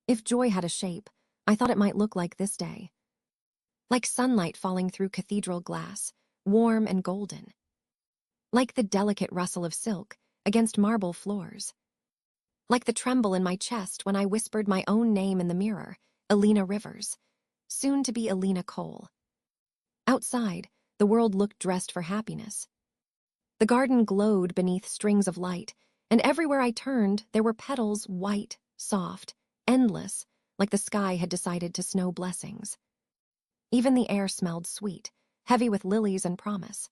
If joy had a shape, I thought it might look like this day. Like sunlight falling through cathedral glass, warm and golden. Like the delicate rustle of silk against marble floors. Like the tremble in my chest when I whispered my own name in the mirror, Elena Rivers, soon to be Elena Cole. Outside, the world looked dressed for happiness. The garden glowed beneath strings of light, and everywhere I turned, there were petals white, soft, endless, like the sky had decided to snow blessings. Even the air smelled sweet, heavy with lilies and promise.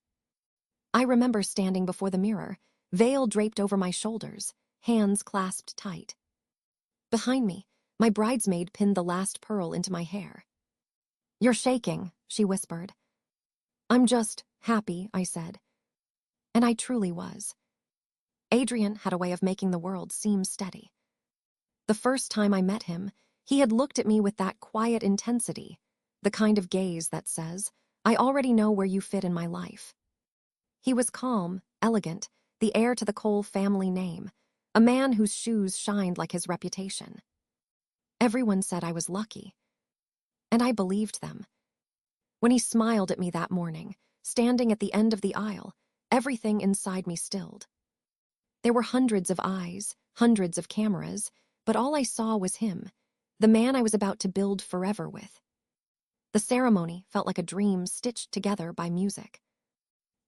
I remember standing before the mirror, veil draped over my shoulders, hands clasped tight. Behind me, my bridesmaid pinned the last pearl into my hair. "You're shaking," she whispered. "I'm just happy," I said. And I truly was. Adrian had a way of making the world seem steady. The first time I met him, he had looked at me with that quiet intensity, the kind of gaze that says, "I already know where you fit in my life." He was calm, elegant, the heir to the Cole family name, a man whose shoes shined like his reputation. Everyone said I was lucky, and I believed them. When he smiled at me that morning, standing at the end of the aisle, everything inside me stilled. There were hundreds of eyes, hundreds of cameras, but all I saw was him, the man I was about to build forever with. The ceremony felt like a dream stitched together by music.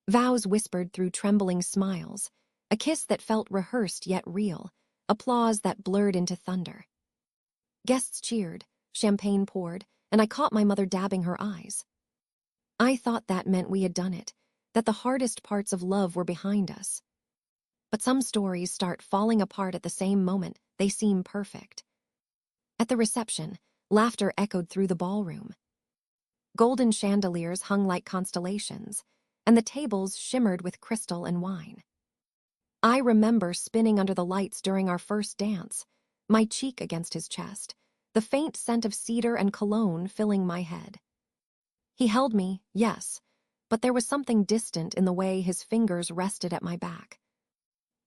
Vows whispered through trembling smiles, a kiss that felt rehearsed yet real, applause that blurred into thunder. Guests cheered, champagne poured, and I caught my mother dabbing her eyes. I thought that meant we had done it, that the hardest parts of love were behind us. But some stories start falling apart at the same moment they seem perfect. At the reception, laughter echoed through the ballroom. Golden chandeliers hung like constellations, and the tables shimmered with crystal and wine. I remember spinning under the lights during our first dance, my cheek against his chest, the faint scent of cedar and cologne filling my head. He held me, yes, but there was something distant in the way his fingers rested at my back.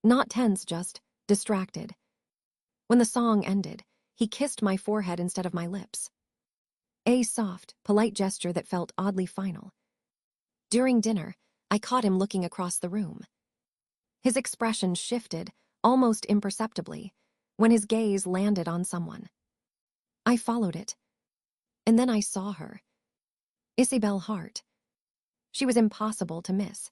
Not tense, just distracted. When the song ended, he kissed my forehead instead of my lips. A soft, polite gesture that felt oddly final. During dinner, I caught him looking across the room. His expression shifted, almost imperceptibly, when his gaze landed on someone. I followed it. And then I saw her. Isabel Hart. She was impossible to miss.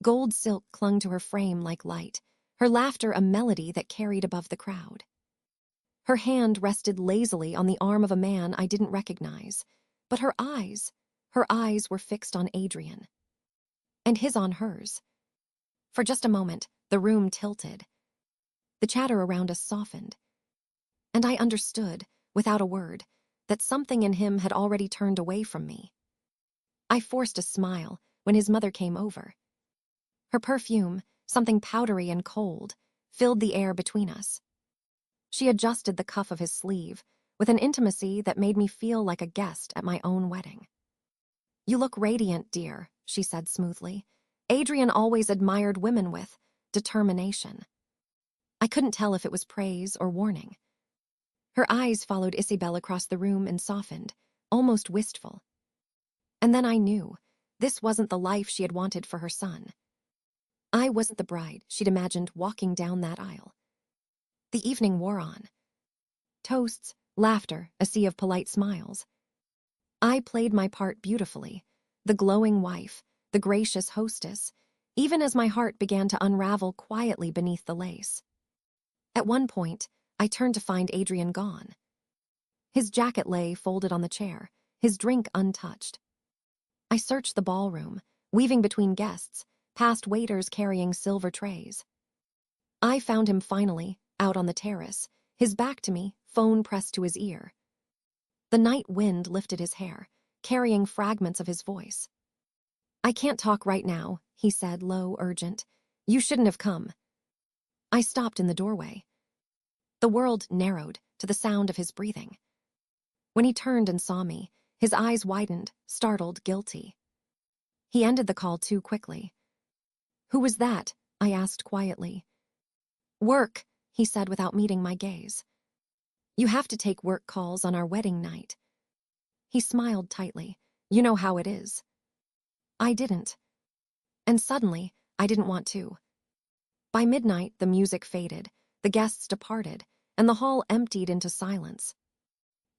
Gold silk clung to her frame like light, her laughter a melody that carried above the crowd. Her hand rested lazily on the arm of a man I didn't recognize, but her eyes were fixed on Adrian. And his on hers. For just a moment, the room tilted. The chatter around us softened. And I understood, without a word, that something in him had already turned away from me. I forced a smile when his mother came over. Her perfume, something powdery and cold, filled the air between us. She adjusted the cuff of his sleeve with an intimacy that made me feel like a guest at my own wedding. "You look radiant, dear," she said smoothly. Adrian always admired women with determination. I couldn't tell if it was praise or warning. Her eyes followed Isabel across the room and softened, almost wistful. And then I knew this wasn't the life she had wanted for her son. I wasn't the bride she'd imagined walking down that aisle. The evening wore on. Toasts, laughter, a sea of polite smiles. I played my part beautifully, the glowing wife, the gracious hostess, even as my heart began to unravel quietly beneath the lace. At one point, I turned to find Adrian gone. His jacket lay folded on the chair, his drink untouched. I searched the ballroom, weaving between guests, past waiters carrying silver trays. I found him finally, out on the terrace, his back to me, phone pressed to his ear. The night wind lifted his hair, carrying fragments of his voice. "I can't talk right now," he said, low, urgent. "You shouldn't have come." I stopped in the doorway. The world narrowed to the sound of his breathing. When he turned and saw me, his eyes widened, startled, guilty. He ended the call too quickly. "Who was that?" I asked quietly. "Work," he said without meeting my gaze. You have to take work calls on our wedding night. He smiled tightly. You know how it is. I didn't. And suddenly, I didn't want to. By midnight, the music faded, the guests departed, and the hall emptied into silence.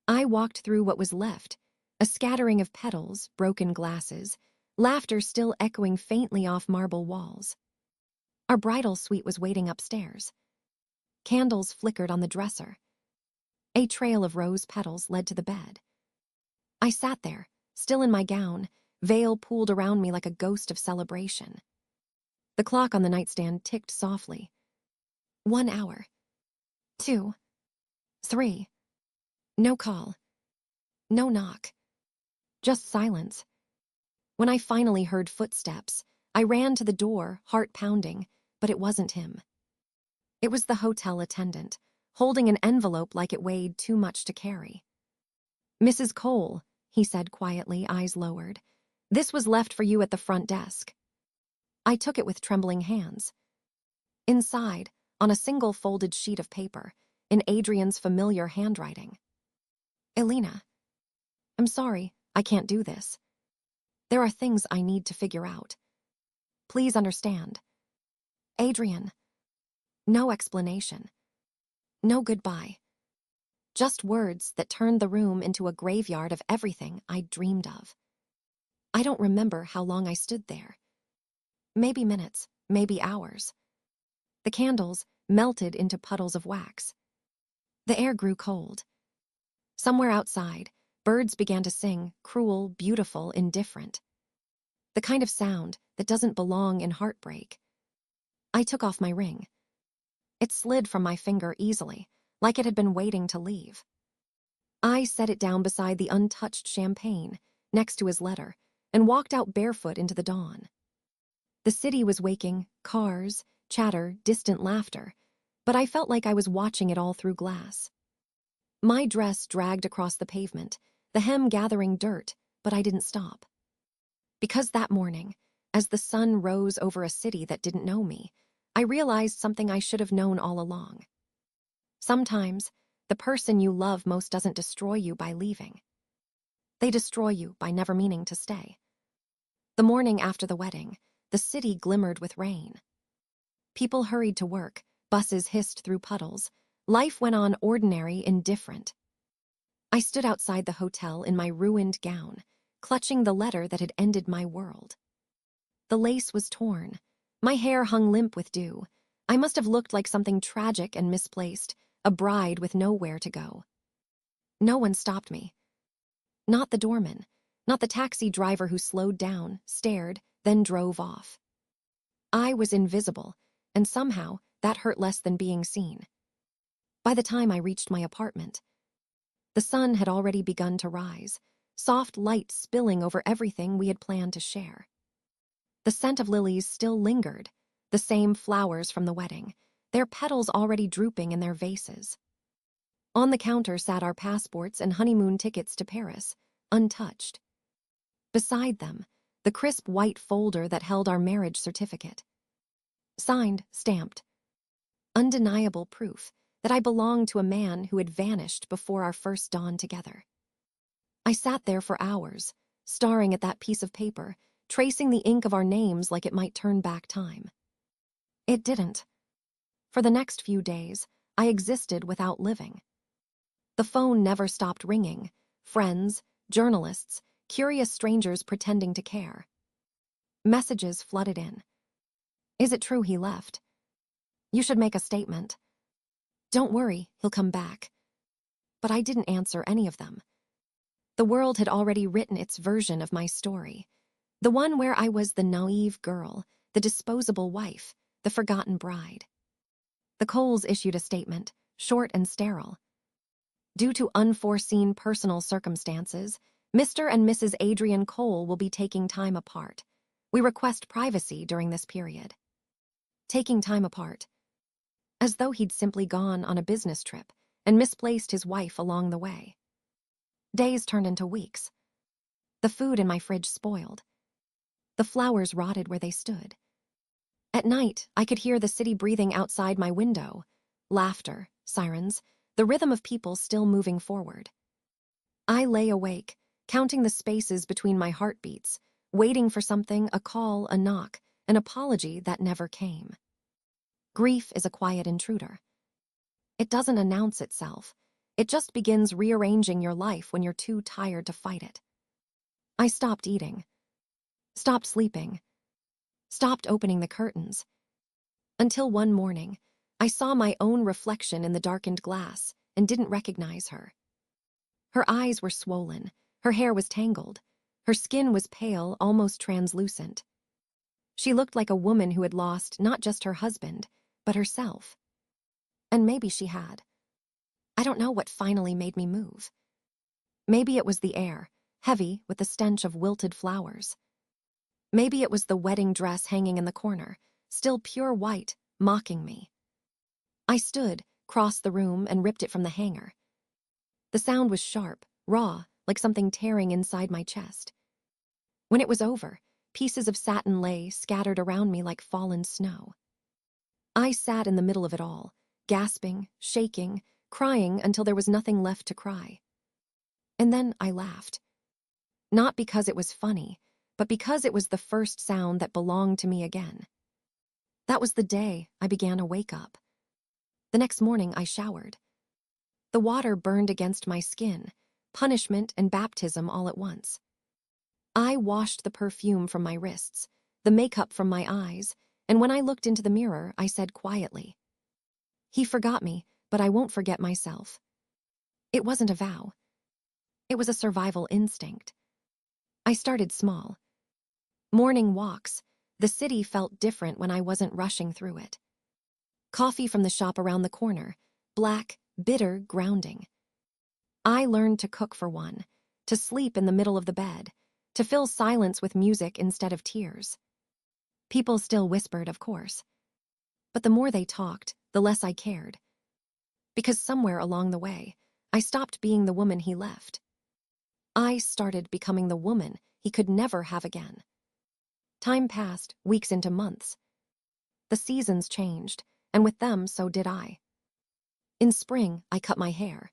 I walked through what was left, a scattering of petals, broken glasses, laughter still echoing faintly off marble walls. Our bridal suite was waiting upstairs. Candles flickered on the dresser. A trail of rose petals led to the bed. I sat there, still in my gown, veil pulled around me like a ghost of celebration. The clock on the nightstand ticked softly. 1 hour. 2. 3. No call. No knock. Just silence. When I finally heard footsteps, I ran to the door, heart pounding, but it wasn't him. It was the hotel attendant, holding an envelope like it weighed too much to carry. Mrs. Cole, he said quietly, eyes lowered. This was left for you at the front desk. I took it with trembling hands. Inside, on a single folded sheet of paper, in Adrian's familiar handwriting. Elena, I'm sorry, I can't do this. There are things I need to figure out. Please understand. Adrian. No explanation. No goodbye. Just words that turned the room into a graveyard of everything I'd dreamed of. I don't remember how long I stood there. Maybe minutes, maybe hours. The candles melted into puddles of wax. The air grew cold. Somewhere outside, birds began to sing, cruel, beautiful, indifferent. The kind of sound that doesn't belong in heartbreak. I took off my ring. It slid from my finger easily, like it had been waiting to leave. I set it down beside the untouched champagne, next to his letter, and walked out barefoot into the dawn. The city was waking, cars, chatter, distant laughter, but I felt like I was watching it all through glass. My dress dragged across the pavement, the hem gathering dirt, but I didn't stop. Because that morning, as the sun rose over a city that didn't know me, I realized something I should have known all along. Sometimes, the person you love most doesn't destroy you by leaving. They destroy you by never meaning to stay. The morning after the wedding, the city glimmered with rain. People hurried to work, buses hissed through puddles. Life went on ordinary, indifferent. I stood outside the hotel in my ruined gown, clutching the letter that had ended my world. The lace was torn. My hair hung limp with dew. I must have looked like something tragic and misplaced, a bride with nowhere to go. No one stopped me. Not the doorman, not the taxi driver who slowed down, stared, then drove off. I was invisible, and somehow that hurt less than being seen. By the time I reached my apartment, the sun had already begun to rise, soft light spilling over everything we had planned to share. The scent of lilies still lingered, the same flowers from the wedding, their petals already drooping in their vases. On the counter sat our passports and honeymoon tickets to Paris, untouched. Beside them, the crisp white folder that held our marriage certificate. Signed, stamped. Undeniable proof that I belonged to a man who had vanished before our first dawn together. I sat there for hours, staring at that piece of paper, tracing the ink of our names like it might turn back time. It didn't. For the next few days, I existed without living. The phone never stopped ringing. Friends, journalists, curious strangers pretending to care. Messages flooded in. Is it true he left? You should make a statement. Don't worry, he'll come back. But I didn't answer any of them. The world had already written its version of my story. The one where I was the naive girl, the disposable wife, the forgotten bride. The Coles issued a statement, short and sterile. Due to unforeseen personal circumstances, Mr. and Mrs. Adrian Cole will be taking time apart. We request privacy during this period. Taking time apart. As though he'd simply gone on a business trip and misplaced his wife along the way. Days turned into weeks. The food in my fridge spoiled. The flowers rotted where they stood. At night, I could hear the city breathing outside my window. Laughter, sirens, the rhythm of people still moving forward. I lay awake, counting the spaces between my heartbeats, waiting for something, a call, a knock, an apology that never came. Grief is a quiet intruder. It doesn't announce itself. It just begins rearranging your life when you're too tired to fight it. I stopped eating, stopped sleeping, stopped opening the curtains. Until one morning, I saw my own reflection in the darkened glass and didn't recognize her. Her eyes were swollen, her hair was tangled, her skin was pale, almost translucent. She looked like a woman who had lost not just her husband, but herself. And maybe she had. I don't know what finally made me move. Maybe it was the air, heavy with the stench of wilted flowers. Maybe it was the wedding dress hanging in the corner, still pure white, mocking me. I stood, crossed the room, and ripped it from the hanger. The sound was sharp, raw, like something tearing inside my chest. When it was over, pieces of satin lay scattered around me like fallen snow. I sat in the middle of it all, gasping, shaking, crying until there was nothing left to cry. And then I laughed. Not because it was funny, but because it was the first sound that belonged to me again. That was the day I began to wake up. The next morning I showered. The water burned against my skin, punishment and baptism all at once. I washed the perfume from my wrists, the makeup from my eyes, and when I looked into the mirror, I said quietly, "He forgot me, but I won't forget myself." It wasn't a vow. It was a survival instinct. I started small. Morning walks. The city felt different when I wasn't rushing through it. Coffee from the shop around the corner, black, bitter, grounding. I learned to cook for one, to sleep in the middle of the bed, to fill silence with music instead of tears. People still whispered, of course. But the more they talked, the less I cared. Because somewhere along the way, I stopped being the woman he left. I started becoming the woman he could never have again. Time passed, weeks into months. The seasons changed, and with them, so did I. In spring, I cut my hair.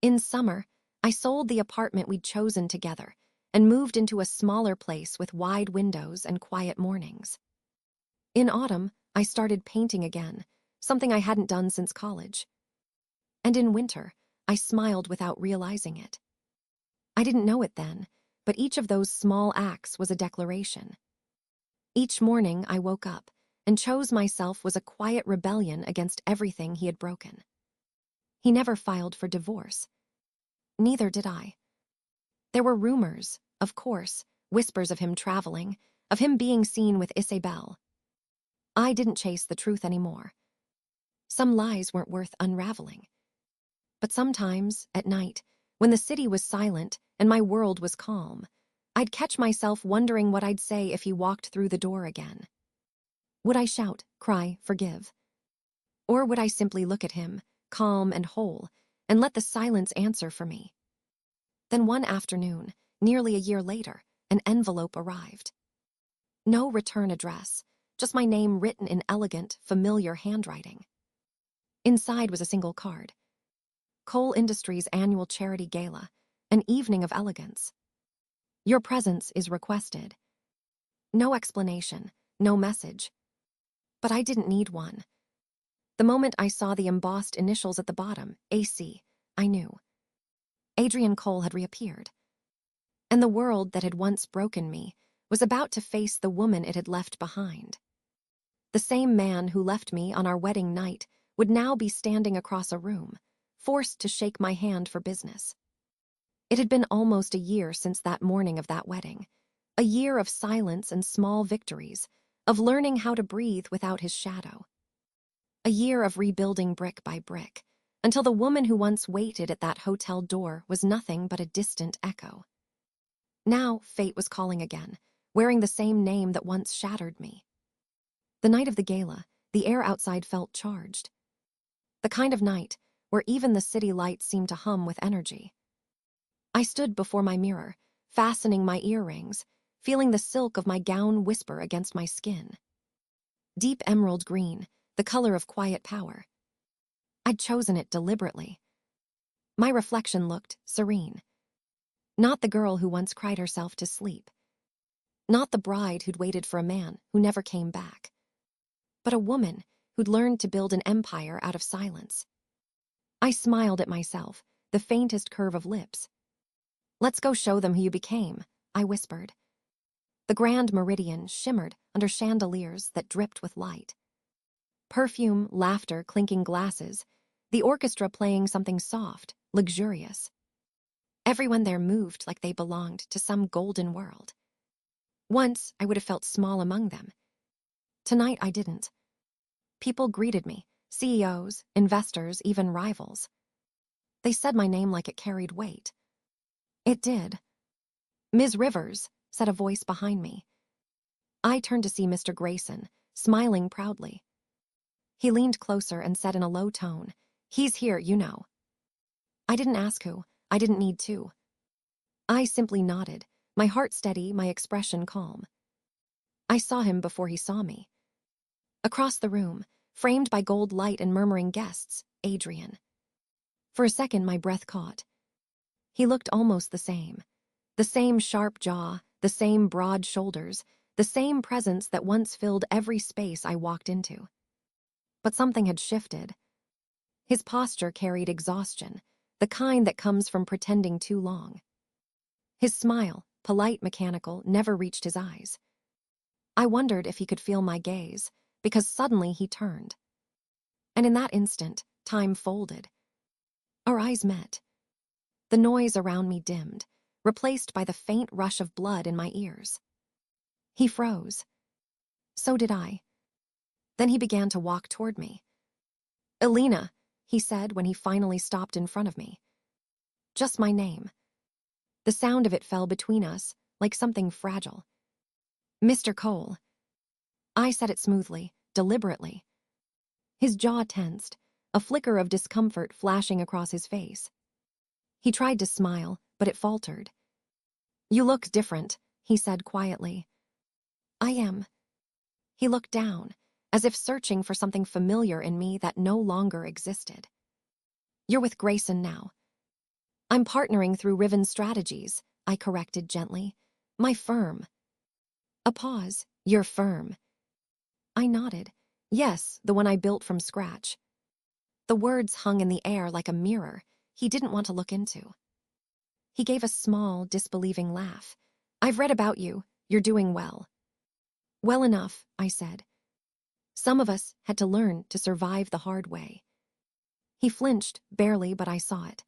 In summer, I sold the apartment we'd chosen together and moved into a smaller place with wide windows and quiet mornings. In autumn, I started painting again, something I hadn't done since college. And in winter, I smiled without realizing it. I didn't know it then, but each of those small acts was a declaration. Each morning I woke up and chose myself was a quiet rebellion against everything he had broken. He never filed for divorce. Neither did I. There were rumors, of course, whispers of him traveling, of him being seen with Isabel. I didn't chase the truth anymore. Some lies weren't worth unraveling. But sometimes, at night, when the city was silent and my world was calm, I'd catch myself wondering what I'd say if he walked through the door again. Would I shout, cry, forgive? Or would I simply look at him, calm and whole, and let the silence answer for me? Then one afternoon, nearly a year later, an envelope arrived. No return address, just my name written in elegant, familiar handwriting. Inside was a single card. Coal Industries' annual charity gala, an evening of elegance. Your presence is requested. No explanation, no message. But I didn't need one. The moment I saw the embossed initials at the bottom, AC, I knew. Adrian Cole had reappeared. And the world that had once broken me was about to face the woman it had left behind. The same man who left me on our wedding night would now be standing across a room, forced to shake my hand for business. It had been almost a year since that morning of that wedding, a year of silence and small victories, of learning how to breathe without his shadow. A year of rebuilding brick by brick, until the woman who once waited at that hotel door was nothing but a distant echo. Now fate was calling again, wearing the same name that once shattered me. The night of the gala, the air outside felt charged. The kind of night where even the city lights seemed to hum with energy. I stood before my mirror, fastening my earrings, feeling the silk of my gown whisper against my skin. Deep emerald green, the color of quiet power. I'd chosen it deliberately. My reflection looked serene. Not the girl who once cried herself to sleep. Not the bride who'd waited for a man who never came back. But a woman who'd learned to build an empire out of silence. I smiled at myself, the faintest curve of lips. "Let's go show them who you became," I whispered. The Grand Meridian shimmered under chandeliers that dripped with light. Perfume, laughter, clinking glasses, the orchestra playing something soft, luxurious. Everyone there moved like they belonged to some golden world. Once, I would have felt small among them. Tonight, I didn't. People greeted me, CEOs, investors, even rivals. They said my name like it carried weight. It did. "Ms. Rivers," said a voice behind me. I turned to see Mr. Grayson, smiling proudly. He leaned closer and said in a low tone, "He's here, you know." I didn't ask who. I didn't need to. I simply nodded, my heart steady, my expression calm. I saw him before he saw me. Across the room, framed by gold light and murmuring guests, Adrian. For a second, my breath caught. He looked almost the same. The same sharp jaw, the same broad shoulders, the same presence that once filled every space I walked into. But something had shifted. His posture carried exhaustion, the kind that comes from pretending too long. His smile, polite, mechanical, never reached his eyes. I wondered if he could feel my gaze, because suddenly he turned. And in that instant, time folded. Our eyes met. The noise around me dimmed, replaced by the faint rush of blood in my ears. He froze. So did I. Then he began to walk toward me. "Elena," he said when he finally stopped in front of me. Just my name. The sound of it fell between us, like something fragile. "Mr. Cole." I said it smoothly, deliberately. His jaw tensed, a flicker of discomfort flashing across his face. He tried to smile, but it faltered. "You look different," he said quietly. "I am." He looked down, as if searching for something familiar in me that no longer existed. "You're with Grayson now." "I'm partnering through Riven Strategies," I corrected gently. "My firm." A pause. "Your firm." I nodded. "Yes, the one I built from scratch." The words hung in the air like a mirror he didn't want to look into. He gave a small, disbelieving laugh. "I've read about you. You're doing well." "Well enough," I said. "Some of us had to learn to survive the hard way." He flinched, barely, but I saw it.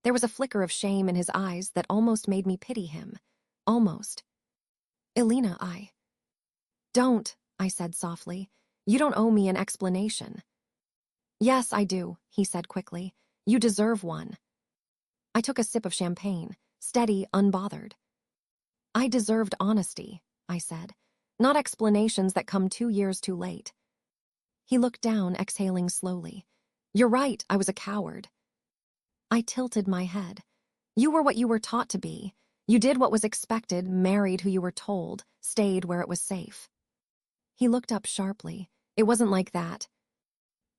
There was a flicker of shame in his eyes that almost made me pity him. Almost. "Elena, Don't," I said softly. "You don't owe me an explanation." "Yes, I do," he said quickly. "You deserve one." I took a sip of champagne, steady, unbothered. "I deserved honesty," I said, "not explanations that come 2 years too late." He looked down, exhaling slowly. "You're right, I was a coward." I tilted my head. "You were what you were taught to be. You did what was expected, married who you were told, stayed where it was safe." He looked up sharply. "It wasn't like that."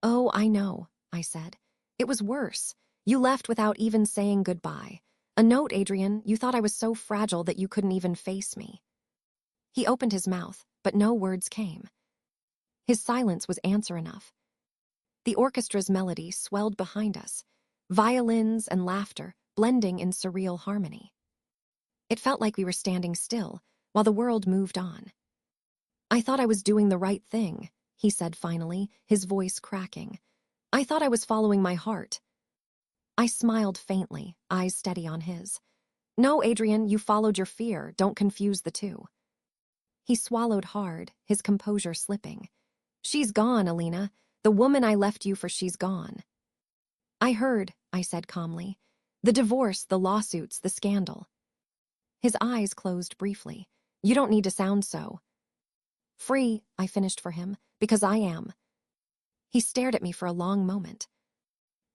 "Oh, I know," I said. "It was worse. You left without even saying goodbye. A note, Adrian, you thought I was so fragile that you couldn't even face me." He opened his mouth, but no words came. His silence was answer enough. The orchestra's melody swelled behind us, violins and laughter blending in surreal harmony. It felt like we were standing still while the world moved on. "I thought I was doing the right thing," he said finally, his voice cracking. "I thought I was following my heart." I smiled faintly, eyes steady on his. "No, Adrian, you followed your fear. Don't confuse the two." He swallowed hard, his composure slipping. "She's gone, Elena. The woman I left you for, she's gone." "I heard," I said calmly. "The divorce, the lawsuits, the scandal." His eyes closed briefly. "You don't need to sound so." "Free," I finished for him, "because I am." He stared at me for a long moment.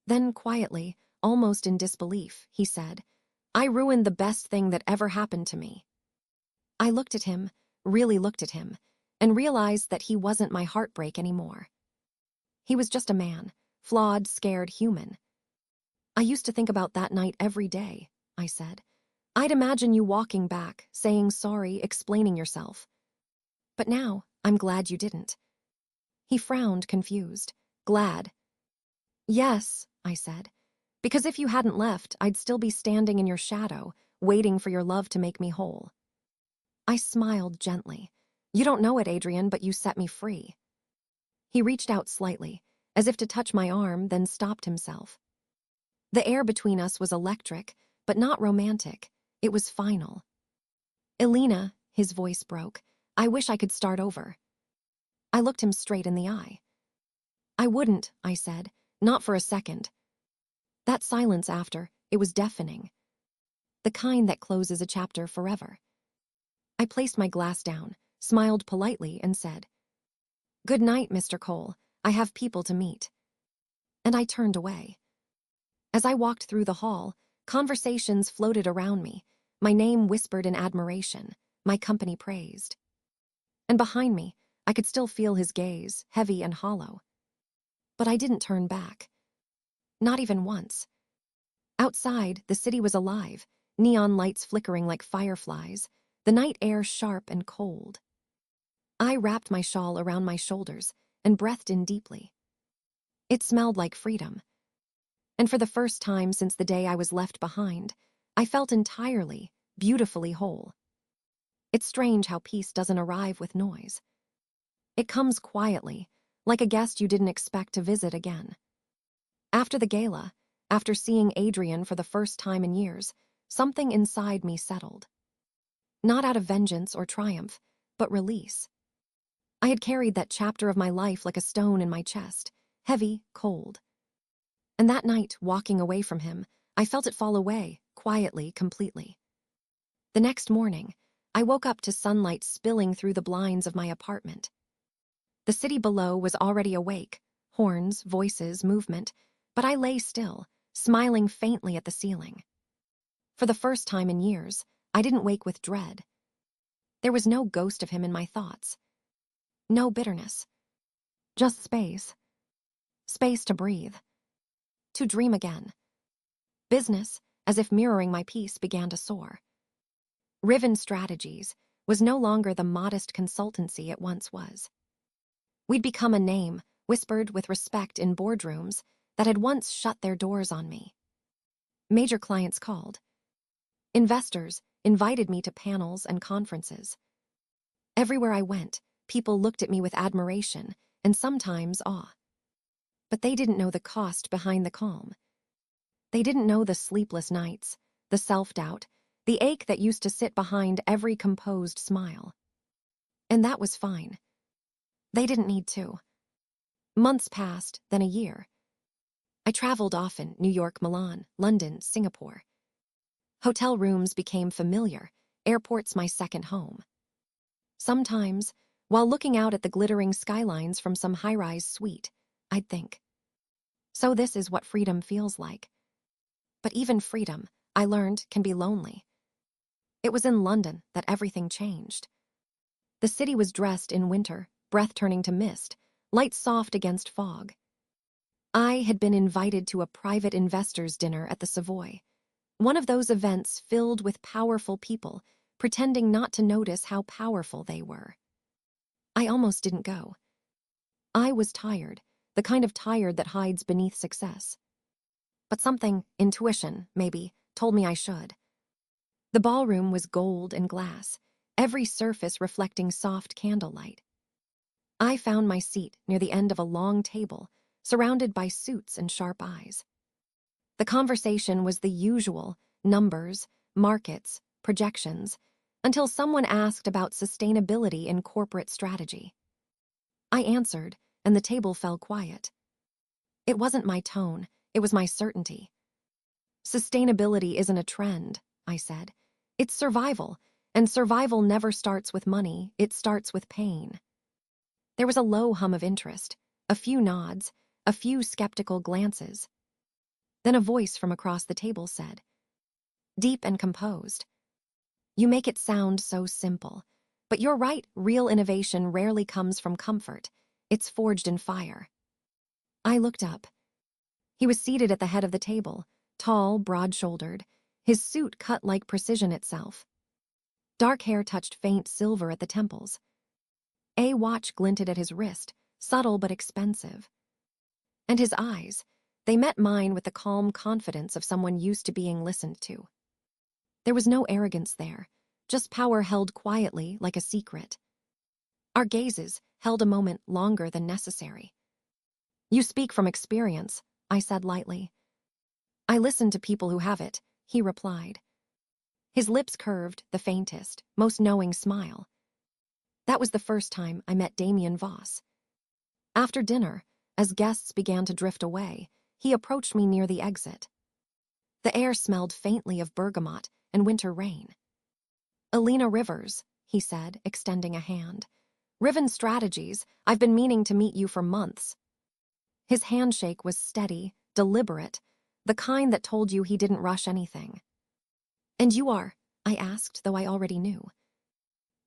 Then quietly, almost in disbelief, he said, "I ruined the best thing that ever happened to me." I looked at him, really looked at him, and realized that he wasn't my heartbreak anymore. He was just a man, flawed, scared human. I used to think about that night every day, I said. I'd imagine you walking back, saying sorry, explaining yourself. But now, I'm glad you didn't. He frowned, confused. Glad. Yes, I said. Because if you hadn't left, I'd still be standing in your shadow, waiting for your love to make me whole. I smiled gently. You don't know it, Adrian, but you set me free. He reached out slightly, as if to touch my arm, then stopped himself. The air between us was electric, but not romantic. It was final. Elena, his voice broke. I wish I could start over. I looked him straight in the eye. I wouldn't, I said, not for a second. That silence after, it was deafening. The kind that closes a chapter forever. I placed my glass down, smiled politely, and said, Good night, Mr. Cole. I have people to meet. And I turned away. As I walked through the hall, conversations floated around me, my name whispered in admiration, my company praised. And behind me, I could still feel his gaze, heavy and hollow. But I didn't turn back. Not even once. Outside, the city was alive, neon lights flickering like fireflies, the night air sharp and cold. I wrapped my shawl around my shoulders and breathed in deeply. It smelled like freedom. And for the first time since the day I was left behind, I felt entirely, beautifully whole. It's strange how peace doesn't arrive with noise. It comes quietly, like a guest you didn't expect to visit again. After the gala, after seeing Adrian for the first time in years, something inside me settled. Not out of vengeance or triumph, but release. I had carried that chapter of my life like a stone in my chest, heavy, cold. And that night, walking away from him, I felt it fall away, quietly, completely. The next morning, I woke up to sunlight spilling through the blinds of my apartment. The city below was already awake, horns, voices, movement, but I lay still, smiling faintly at the ceiling. For the first time in years, I didn't wake with dread. There was no ghost of him in my thoughts. No bitterness. Just space. Space to breathe. To dream again. Business, as if mirroring my peace, began to soar. Riven Strategies was no longer the modest consultancy it once was. We'd become a name, whispered with respect in boardrooms that had once shut their doors on me. Major clients called. Investors invited me to panels and conferences. Everywhere I went, people looked at me with admiration and sometimes awe. But they didn't know the cost behind the calm. They didn't know the sleepless nights, the self-doubt, the ache that used to sit behind every composed smile. And that was fine. They didn't need to. Months passed, then a year. I traveled often, New York, Milan, London, Singapore. Hotel rooms became familiar, airports my second home. Sometimes, while looking out at the glittering skylines from some high-rise suite, I'd think, so this is what freedom feels like. But even freedom, I learned, can be lonely. It was in London that everything changed. The city was dressed in winter, breath turning to mist, light soft against fog. I had been invited to a private investors' dinner at the Savoy, one of those events filled with powerful people, pretending not to notice how powerful they were. I almost didn't go. I was tired, the kind of tired that hides beneath success. But something, intuition, maybe, told me I should. The ballroom was gold and glass, every surface reflecting soft candlelight. I found my seat near the end of a long table, surrounded by suits and sharp eyes. The conversation was the usual, numbers, markets, projections, until someone asked about sustainability in corporate strategy. I answered, and the table fell quiet. It wasn't my tone, it was my certainty. Sustainability isn't a trend, I said. It's survival, and survival never starts with money, it starts with pain. There was a low hum of interest, a few nods, a few skeptical glances. Then a voice from across the table said, deep and composed, "You make it sound so simple. But you're right, real innovation rarely comes from comfort. It's forged in fire." I looked up, He was seated at the head of the table, tall, broad-shouldered, his suit cut like precision itself. Dark hair touched faint silver at the temples. A watch glinted at his wrist, subtle but expensive. And his eyes, they met mine with the calm confidence of someone used to being listened to. There was no arrogance there, just power held quietly like a secret. Our gazes held a moment longer than necessary. "You speak from experience," I said lightly. "I listen to people who have it," he replied. His lips curved the faintest, most knowing smile. That was the first time I met Damien Voss. After dinner, as guests began to drift away, he approached me near the exit. The air smelled faintly of bergamot and winter rain. "Elena Rivers," he said, extending a hand. "Riven Strategies, I've been meaning to meet you for months." His handshake was steady, deliberate, the kind that told you he didn't rush anything. "And you are?" I asked, though I already knew.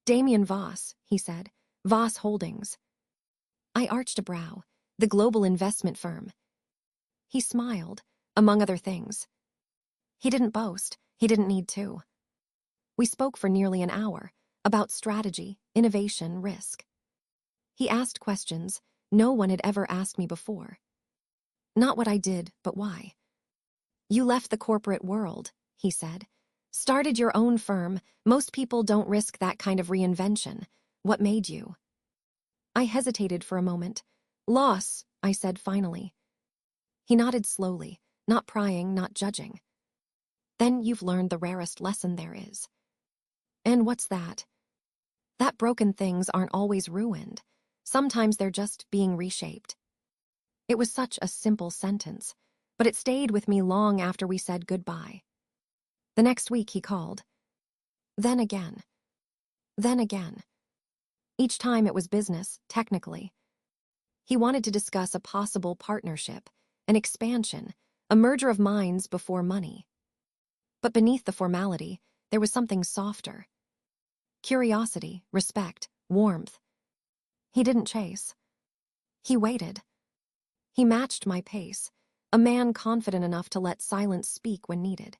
"Damien Voss," he said. "Voss Holdings." I arched a brow. "The global investment firm." He smiled, among other things. He didn't boast. He didn't need to. We spoke for nearly an hour, about strategy, innovation, risk. He asked questions no one had ever asked me before. Not what I did, but why. "You left the corporate world," he said. "Started your own firm. Most people don't risk that kind of reinvention. What made you?" I hesitated for a moment. "Loss," I said finally. He nodded slowly, not prying, not judging. "Then you've learned the rarest lesson there is." "And what's that?" "That broken things aren't always ruined. Sometimes they're just being reshaped." It was such a simple sentence, but it stayed with me long after we said goodbye. The next week he called. Then again. Then again. Each time it was business, technically. He wanted to discuss a possible partnership, an expansion, a merger of minds before money. But beneath the formality, there was something softer. Curiosity, respect, warmth. He didn't chase. He waited. He matched my pace, a man confident enough to let silence speak when needed.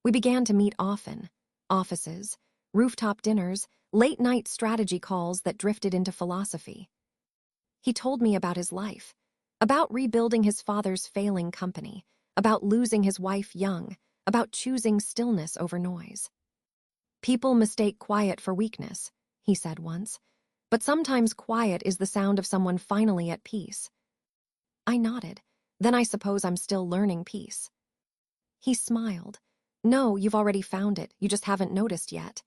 We began to meet often, offices, rooftop dinners, late-night strategy calls that drifted into philosophy. He told me about his life, about rebuilding his father's failing company, about losing his wife young, about choosing stillness over noise. "People mistake quiet for weakness," he said once, "but sometimes quiet is the sound of someone finally at peace." I nodded. "Then I suppose I'm still learning peace." He smiled. "No, you've already found it, you just haven't noticed yet."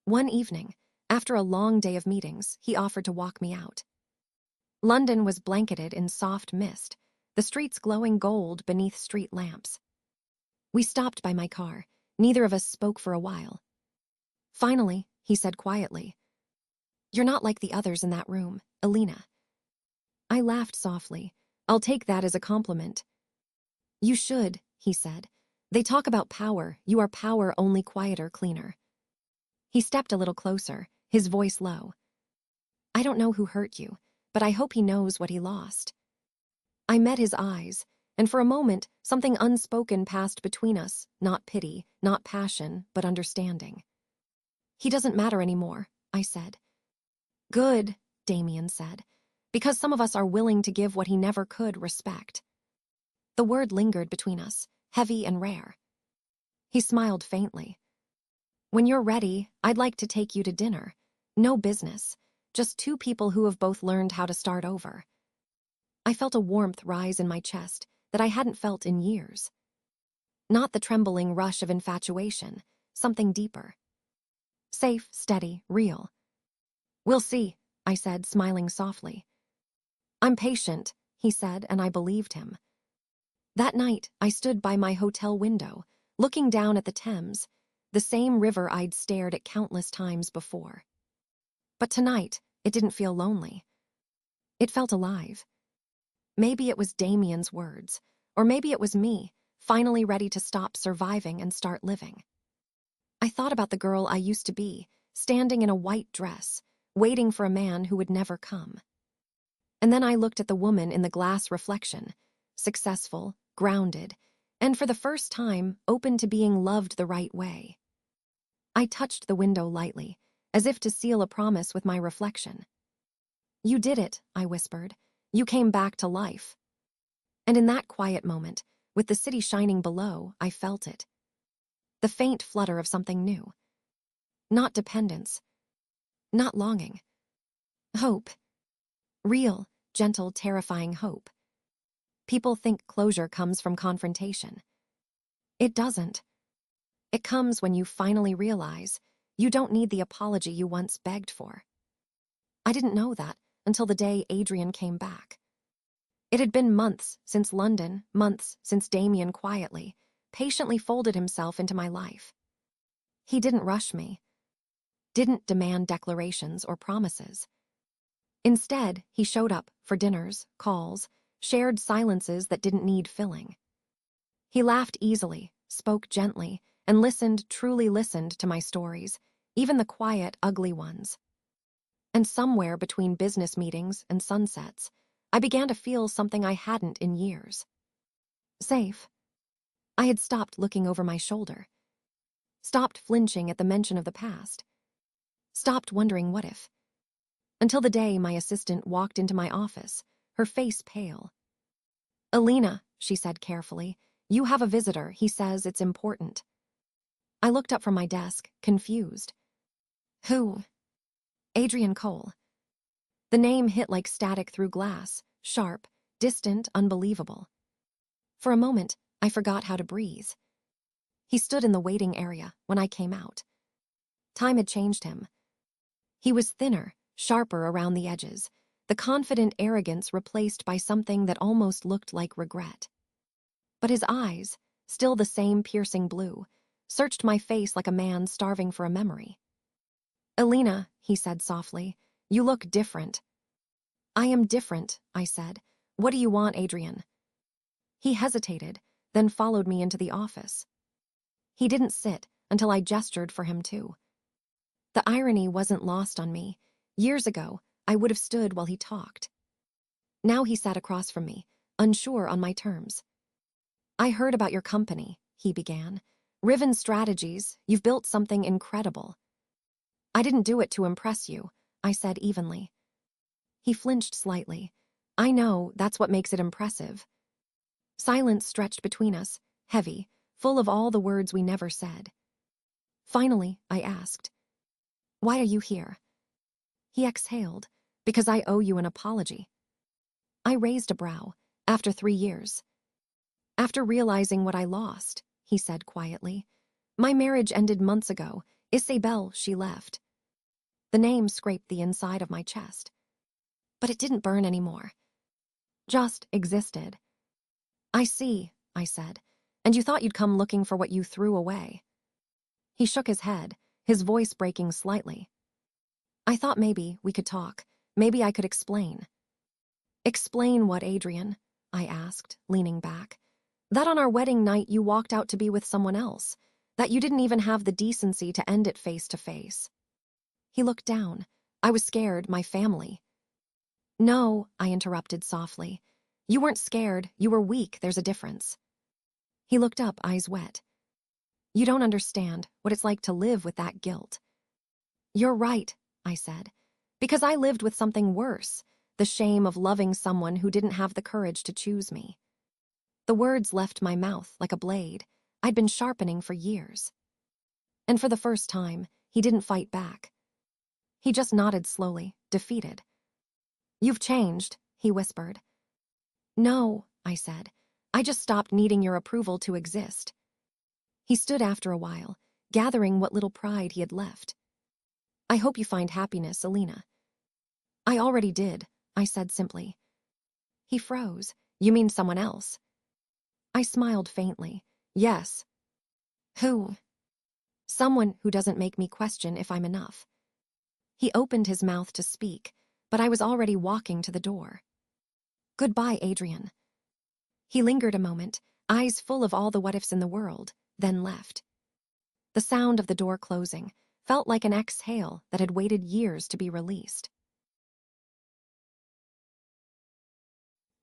One evening, after a long day of meetings, he offered to walk me out. London was blanketed in soft mist, the streets glowing gold beneath street lamps. We stopped by my car. Neither of us spoke for a while. Finally, he said quietly, "You're not like the others in that room, Elena." I laughed softly. "I'll take that as a compliment." "You should," he said. "They talk about power. You are power, only quieter, cleaner." He stepped a little closer, his voice low. "I don't know who hurt you, but I hope he knows what he lost." I met his eyes, and for a moment, something unspoken passed between us, not pity, not passion, but understanding. "He doesn't matter anymore," I said. "Good," Damien said, "because some of us are willing to give what he never could respect." The word lingered between us, heavy and rare. He smiled faintly. "When you're ready, I'd like to take you to dinner. No business, just two people who have both learned how to start over." I felt a warmth rise in my chest that I hadn't felt in years. Not the trembling rush of infatuation, something deeper. Safe, steady, real. "We'll see," I said, smiling softly. "I'm patient," he said, and I believed him. That night, I stood by my hotel window, looking down at the Thames, the same river I'd stared at countless times before. But tonight, it didn't feel lonely. It felt alive. Maybe it was Damien's words, or maybe it was me, finally ready to stop surviving and start living. I thought about the girl I used to be, standing in a white dress, waiting for a man who would never come. And then I looked at the woman in the glass reflection, successful, grounded, and for the first time, open to being loved the right way. I touched the window lightly, as if to seal a promise with my reflection. "You did it," I whispered. "You came back to life." And in that quiet moment, with the city shining below, I felt it. The faint flutter of something new. Not dependence. Not longing. Hope. Real, gentle, terrifying hope. People think closure comes from confrontation. It doesn't. It comes when you finally realize you don't need the apology you once begged for. I didn't know that until the day Adrian came back. It had been months since London, months since Damien quietly, patiently folded himself into my life. He didn't rush me, didn't demand declarations or promises. Instead, he showed up for dinners, calls, shared silences that didn't need filling. He laughed easily, spoke gently, and truly listened to my stories, even the quiet, ugly ones. And somewhere between business meetings and sunsets, I began to feel something I hadn't in years. Safe. I had stopped looking over my shoulder. Stopped flinching at the mention of the past. Stopped wondering what if. Until the day my assistant walked into my office, her face pale. "Elena," she said carefully, "you have a visitor. He says it's important." I looked up from my desk, confused. "Who?" "Adrian Cole." The name hit like static through glass, sharp, distant, unbelievable. For a moment, I forgot how to breathe. He stood in the waiting area when I came out. Time had changed him. He was thinner, sharper around the edges, the confident arrogance replaced by something that almost looked like regret. But his eyes, still the same piercing blue, searched my face like a man starving for a memory. "Elena," he said softly, "you look different." "I am different," I said. "What do you want, Adrian?" He hesitated, then followed me into the office. He didn't sit until I gestured for him to. The irony wasn't lost on me. Years ago, I would have stood while he talked. Now he sat across from me, unsure on my terms. "I heard about your company," he began. "Riven Strategies, you've built something incredible." "I didn't do it to impress you," I said evenly. He flinched slightly. "I know, that's what makes it impressive." Silence stretched between us, heavy, full of all the words we never said. Finally, I asked, "Why are you here?" He exhaled. "Because I owe you an apology." I raised a brow. "After 3 years." "After realizing what I lost," he said quietly. "My marriage ended months ago. Isabel, she left." The name scraped the inside of my chest. But it didn't burn anymore. Just existed. "I see," I said. "And you thought you'd come looking for what you threw away." He shook his head, his voice breaking slightly. "I thought maybe we could talk. Maybe I could explain." "Explain what, Adrian?" I asked, leaning back. "That on our wedding night you walked out to be with someone else. That you didn't even have the decency to end it face to face." He looked down. "I was scared, my family." "No," I interrupted softly. "You weren't scared, you were weak, there's a difference." He looked up, eyes wet. "You don't understand what it's like to live with that guilt." "You're right," I said, "because I lived with something worse, the shame of loving someone who didn't have the courage to choose me." The words left my mouth like a blade I'd been sharpening for years. And for the first time, he didn't fight back. He just nodded slowly, defeated. "You've changed," he whispered. "No," I said. "I just stopped needing your approval to exist." He stood after a while, gathering what little pride he had left. "I hope you find happiness, Elena." "I already did," I said simply. He froze. "You mean someone else?" I smiled faintly. "Yes." "Who?" "Someone who doesn't make me question if I'm enough." He opened his mouth to speak, but I was already walking to the door. "Goodbye, Adrian." He lingered a moment, eyes full of all the what-ifs in the world, then left. The sound of the door closing felt like an exhale that had waited years to be released.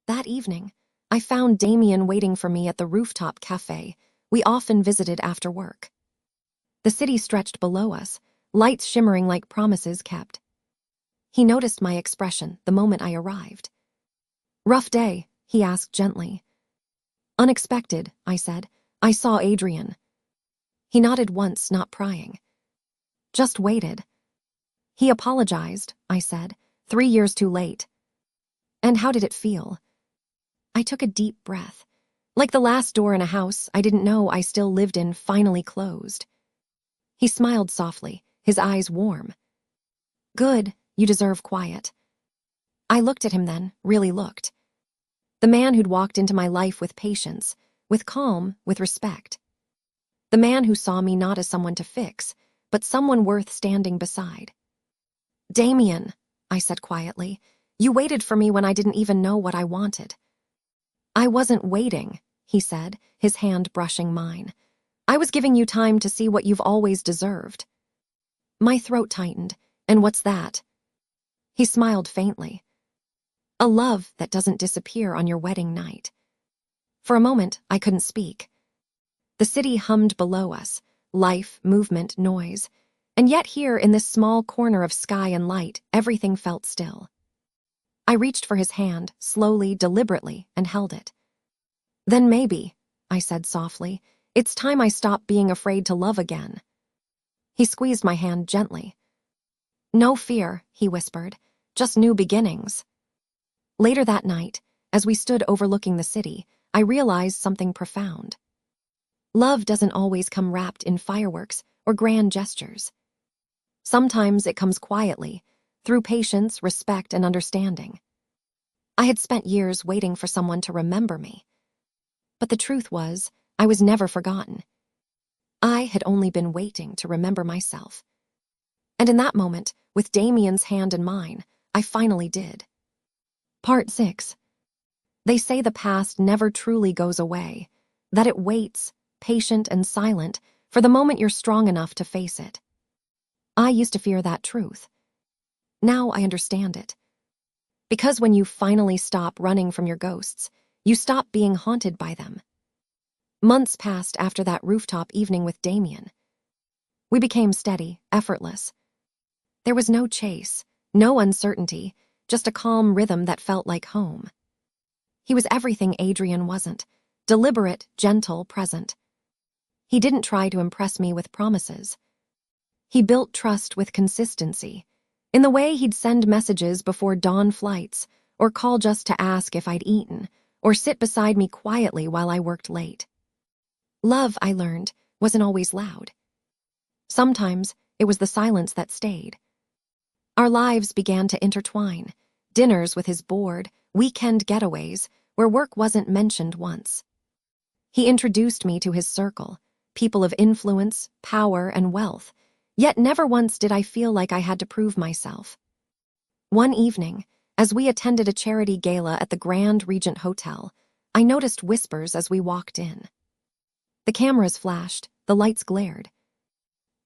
That evening, I found Damien waiting for me at the rooftop cafe we often visited after work. The city stretched below us, lights shimmering like promises kept. He noticed my expression the moment I arrived. "Rough day?" he asked gently. "Unexpected," I said. "I saw Adrian." He nodded once, not prying. "Just waited." "He apologized," I said. 3 years too late." "And how did it feel?" I took a deep breath. Like the last door in a house I didn't know I still lived in finally closed. He smiled softly, his eyes warm. "Good, you deserve quiet." I looked at him then, really looked. The man who'd walked into my life with patience, with calm, with respect. The man who saw me not as someone to fix, but someone worth standing beside. "Damien," I said quietly, "you waited for me when I didn't even know what I wanted." "I wasn't waiting," he said, his hand brushing mine. "I was giving you time to see what you've always deserved." My throat tightened. "And what's that?" He smiled faintly. "A love that doesn't disappear on your wedding night." For a moment, I couldn't speak. The city hummed below us, life, movement, noise. And yet here, in this small corner of sky and light, everything felt still. I reached for his hand, slowly, deliberately, and held it. "Then maybe," I said softly, "it's time I stopped being afraid to love again." He squeezed my hand gently. "No fear," he whispered, "just new beginnings." Later that night, as we stood overlooking the city, I realized something profound. Love doesn't always come wrapped in fireworks or grand gestures. Sometimes it comes quietly, through patience, respect, and understanding. I had spent years waiting for someone to remember me. But the truth was, I was never forgotten. I had only been waiting to remember myself. And in that moment, with Damien's hand in mine, I finally did. Part 6. They say the past never truly goes away, that it waits, patient and silent, for the moment you're strong enough to face it. I used to fear that truth. Now I understand it. Because when you finally stop running from your ghosts, you stop being haunted by them. Months passed after that rooftop evening with Damien. We became steady, effortless. There was no chase, no uncertainty, just a calm rhythm that felt like home. He was everything Adrian wasn't, deliberate, gentle, present. He didn't try to impress me with promises. He built trust with consistency, in the way he'd send messages before dawn flights, or call just to ask if I'd eaten, or sit beside me quietly while I worked late. Love, I learned, wasn't always loud. Sometimes it was the silence that stayed. Our lives began to intertwine, dinners with his board, weekend getaways, where work wasn't mentioned once. He introduced me to his circle, people of influence, power, and wealth, yet never once did I feel like I had to prove myself. One evening, as we attended a charity gala at the Grand Regent Hotel, I noticed whispers as we walked in. The cameras flashed, the lights glared.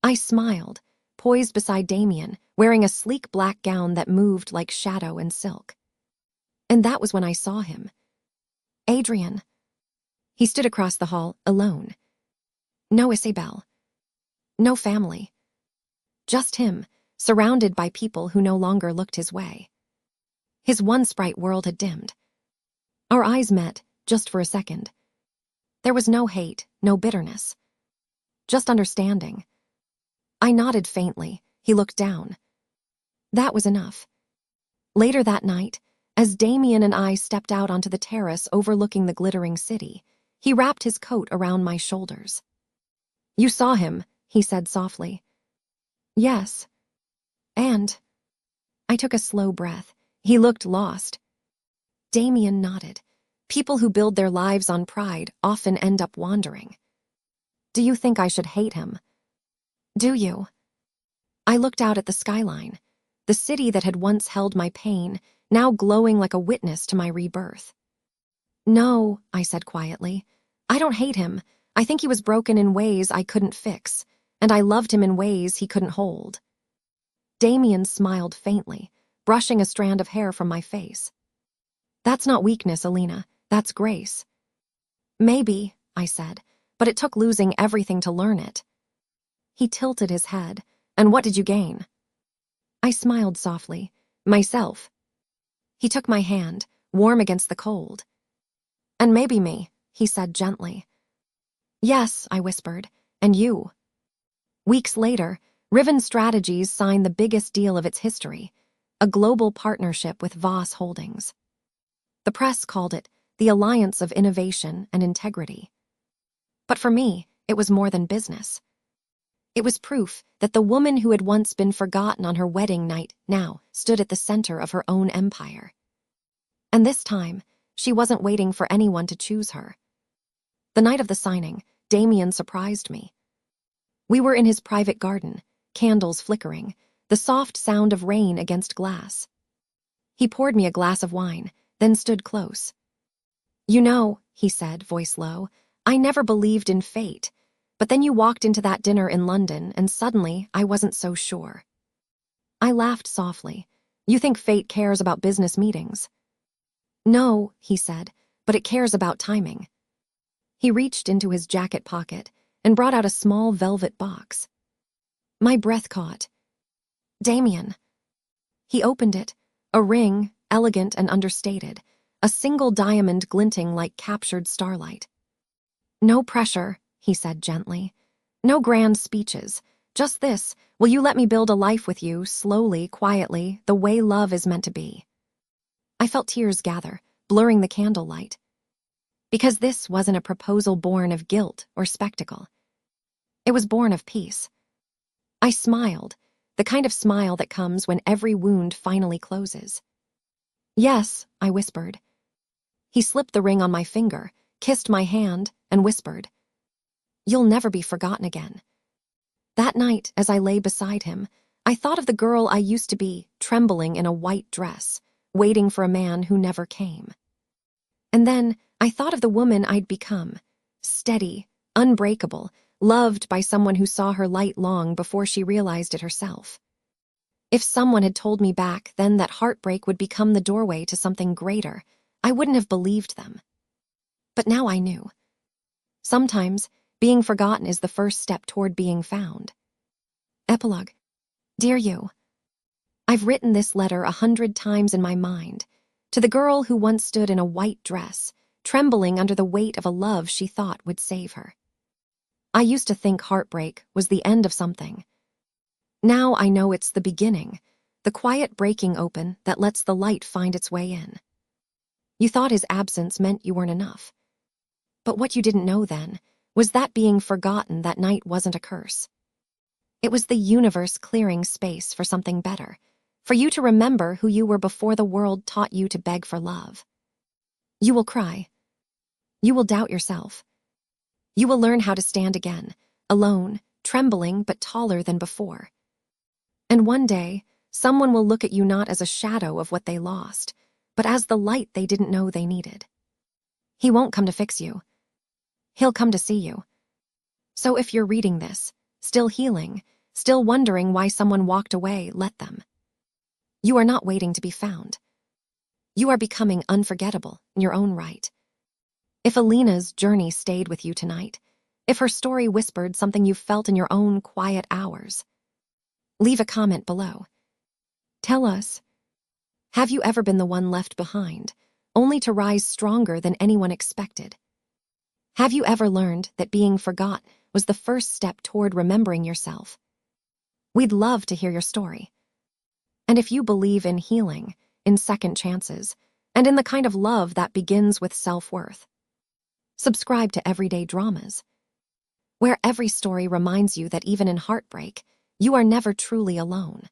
I smiled, poised beside Damien, wearing a sleek black gown that moved like shadow and silk. And that was when I saw him. Adrian. He stood across the hall, alone. No Isabel. No family. Just him, surrounded by people who no longer looked his way. His once bright world had dimmed. Our eyes met, just for a second. There was no hate, no bitterness. Just understanding. I nodded faintly. He looked down. That was enough. Later that night, as Damien and I stepped out onto the terrace overlooking the glittering city, he wrapped his coat around my shoulders. "You saw him," he said softly. "Yes." "And?" I took a slow breath. He looked lost. Damien nodded. People who build their lives on pride often end up wandering. "Do you think I should hate him?" "Do you?" I looked out at the skyline, the city that had once held my pain, now glowing like a witness to my rebirth. "No," I said quietly. "I don't hate him. I think he was broken in ways I couldn't fix, and I loved him in ways he couldn't hold." Damien smiled faintly, brushing a strand of hair from my face. "That's not weakness, Elena. That's grace. Maybe, I said, but it took losing everything to learn it. He tilted his head. And what did you gain? I smiled softly. Myself. He took my hand, warm against the cold. And maybe me, he said gently. Yes, I whispered, and you. Weeks later, Riven Strategies signed the biggest deal of its history, a global partnership with Voss Holdings. The press called it the Alliance of Innovation and Integrity. But for me, it was more than business. It was proof that the woman who had once been forgotten on her wedding night now stood at the center of her own empire. And this time, she wasn't waiting for anyone to choose her. The night of the signing, Damien surprised me. We were in his private garden, candles flickering, the soft sound of rain against glass. He poured me a glass of wine, then stood close. You know, he said, voice low, I never believed in fate, but then you walked into that dinner in London and suddenly I wasn't so sure. I laughed softly. You think fate cares about business meetings? No, he said, but it cares about timing. He reached into his jacket pocket and brought out a small velvet box. My breath caught. Damien. He opened it, a ring, elegant and understated, a single diamond glinting like captured starlight. No pressure, he said gently. No grand speeches. Just this, will you let me build a life with you, slowly, quietly, the way love is meant to be? I felt tears gather, blurring the candlelight. Because this wasn't a proposal born of guilt or spectacle. It was born of peace. I smiled, the kind of smile that comes when every wound finally closes. Yes, I whispered. He slipped the ring on my finger, kissed my hand, and whispered, You'll never be forgotten again. That night, as I lay beside him, I thought of the girl I used to be, trembling in a white dress, waiting for a man who never came. And then I thought of the woman I'd become, steady, unbreakable, loved by someone who saw her light long before she realized it herself. If someone had told me back then that heartbreak would become the doorway to something greater, I wouldn't have believed them. But now I knew. Sometimes, being forgotten is the first step toward being found. Epilogue. Dear you, I've written this letter 100 times in my mind, to the girl who once stood in a white dress, trembling under the weight of a love she thought would save her. I used to think heartbreak was the end of something. Now I know it's the beginning, the quiet breaking open that lets the light find its way in. You thought his absence meant you weren't enough. But what you didn't know then was that being forgotten that night wasn't a curse. It was the universe clearing space for something better, for you to remember who you were before the world taught you to beg for love. You will cry. You will doubt yourself. You will learn how to stand again, alone, trembling but taller than before. And one day, someone will look at you not as a shadow of what they lost, but as the light they didn't know they needed. He won't come to fix you. He'll come to see you. So if you're reading this, still healing, still wondering why someone walked away, let them. You are not waiting to be found. You are becoming unforgettable in your own right. If Elena's journey stayed with you tonight, if her story whispered something you felt in your own quiet hours, leave a comment below. Tell us, have you ever been the one left behind, only to rise stronger than anyone expected? Have you ever learned that being forgotten was the first step toward remembering yourself? We'd love to hear your story. And if you believe in healing, in second chances, and in the kind of love that begins with self-worth, subscribe to Everyday Dramas, where every story reminds you that even in heartbreak, you are never truly alone.